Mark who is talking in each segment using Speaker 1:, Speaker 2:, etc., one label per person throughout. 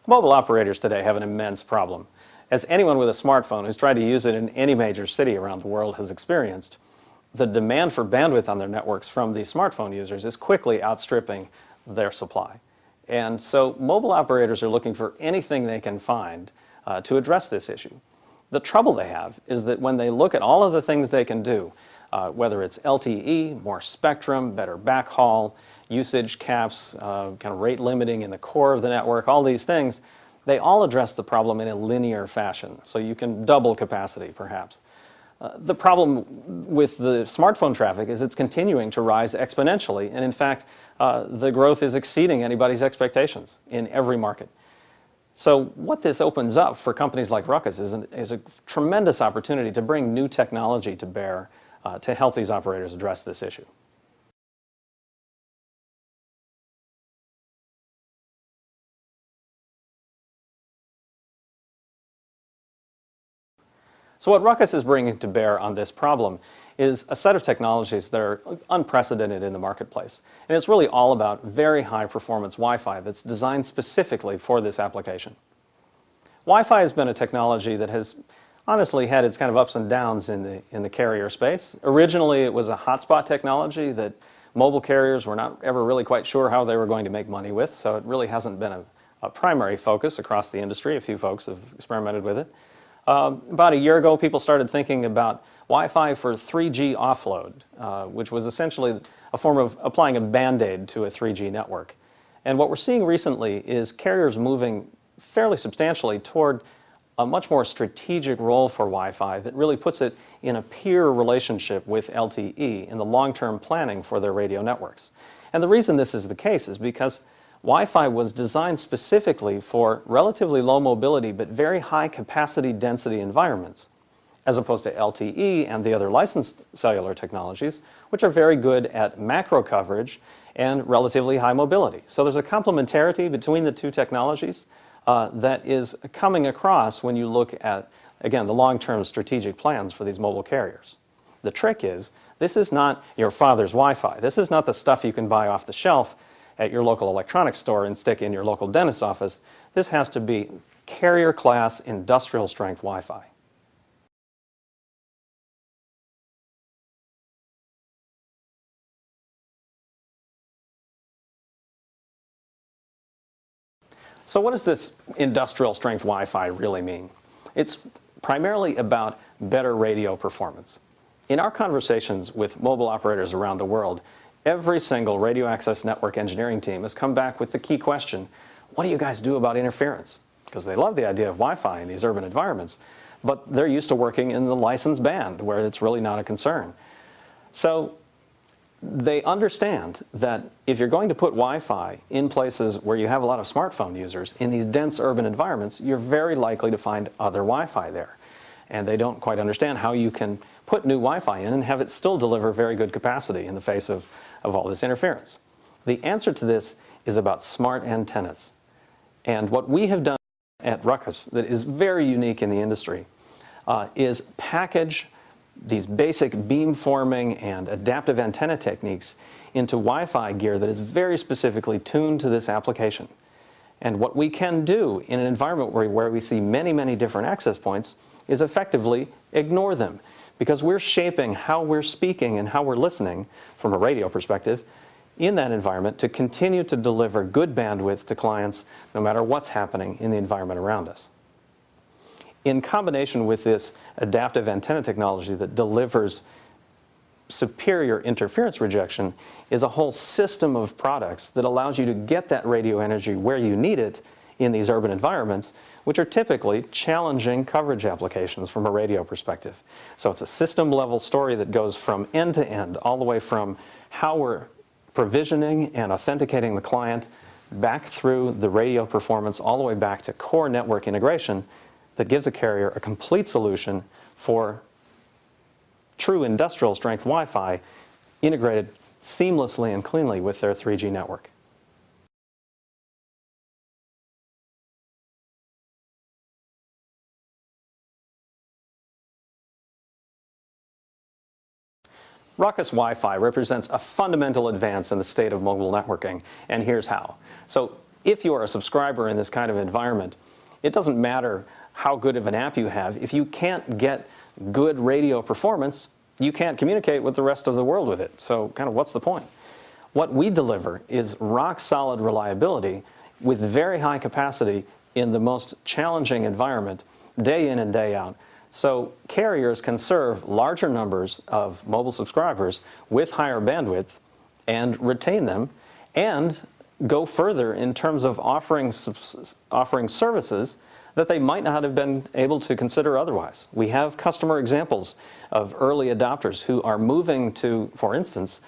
Speaker 1: Mobile operators today have an immense problem. As anyone with a smartphone who's tried to use it in any major city around the world has experienced, the demand for bandwidth on their networks from these smartphone users is quickly outstripping their supply. And so mobile operators are looking for anything they can find to address this issue. The trouble they have is that when they look at all of the things they can do, whether it's LTE, more spectrum, better backhaul, usage caps, kind of rate limiting in the core of the network, all these things, they all address the problem in a linear fashion. So you can double capacity, perhaps. The problem with the smartphone traffic is it's continuing to rise exponentially, and in fact, the growth is exceeding anybody's expectations in every market. So what this opens up for companies like Ruckus is a tremendous opportunity to bring new technology to bear to help these operators address this issue. So what Ruckus is bringing to bear on this problem is a set of technologies that are unprecedented in the marketplace. And it's really all about very high performance Wi-Fi that's designed specifically for this application. Wi-Fi has been a technology that has honestly had its kind of ups and downs in the carrier space. Originally it was a hotspot technology that mobile carriers were not ever really quite sure how they were going to make money with, so it really hasn't been a primary focus across the industry. A few folks have experimented with it. About a year ago, people started thinking about Wi-Fi for 3G offload, which was essentially a form of applying a Band-Aid to a 3G network. And what we're seeing recently is carriers moving fairly substantially toward a much more strategic role for Wi-Fi that really puts it in a peer relationship with LTE in the long-term planning for their radio networks. And the reason this is the case is because Wi-Fi was designed specifically for relatively low mobility but very high capacity density environments, as opposed to LTE and the other licensed cellular technologies, which are very good at macro coverage and relatively high mobility. So there's a complementarity between the two technologies that is coming across when you look at, again, the long-term strategic plans for these mobile carriers. The trick is, this is not your father's Wi-Fi. This is not the stuff you can buy off the shelf at your local electronics store and stick in your local dentist's office. This has to be carrier class industrial strength Wi-Fi. So what does this industrial strength Wi-Fi really mean? It's primarily about better radio performance. In our conversations with mobile operators around the world, every single radio access network engineering team has come back with the key question: what do you guys do about interference? Because they love the idea of Wi-Fi in these urban environments, but they're used to working in the licensed band where it's really not a concern. So they understand that if you're going to put Wi-Fi in places where you have a lot of smartphone users in these dense urban environments, you're very likely to find other Wi-Fi there. And they don't quite understand how you can put new Wi-Fi in and have it still deliver very good capacity in the face of all this interference. The answer to this is about smart antennas. And what we have done at Ruckus that is very unique in the industry is package these basic beamforming and adaptive antenna techniques into Wi-Fi gear that is very specifically tuned to this application. And what we can do in an environment where we see many, many different access points is effectively ignore them, because we're shaping how we're speaking and how we're listening from a radio perspective in that environment to continue to deliver good bandwidth to clients no matter what's happening in the environment around us. In combination with this adaptive antenna technology that delivers superior interference rejection is a whole system of products that allows you to get that radio energy where you need it in these urban environments, which are typically challenging coverage applications from a radio perspective. So it's a system level story that goes from end to end, all the way from how we're provisioning and authenticating the client back through the radio performance all the way back to core network integration that gives a carrier a complete solution for true industrial strength Wi-Fi integrated seamlessly and cleanly with their 3G network. Ruckus Wi-Fi represents a fundamental advance in the state of mobile networking, and here's how. So if you are a subscriber in this kind of environment, it doesn't matter how good of an app you have. If you can't get good radio performance, you can't communicate with the rest of the world with it. So kind of what's the point? What we deliver is rock-solid reliability with very high capacity in the most challenging environment, day in and day out. So carriers can serve larger numbers of mobile subscribers with higher bandwidth and retain them, and go further in terms of offering services that they might not have been able to consider otherwise. We have customer examples of early adopters who are moving to, for instance,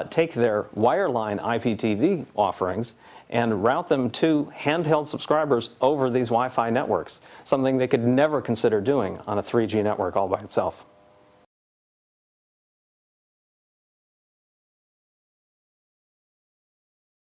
Speaker 1: take their wireline IPTV offerings and route them to handheld subscribers over these Wi-Fi networks, something they could never consider doing on a 3G network all by itself.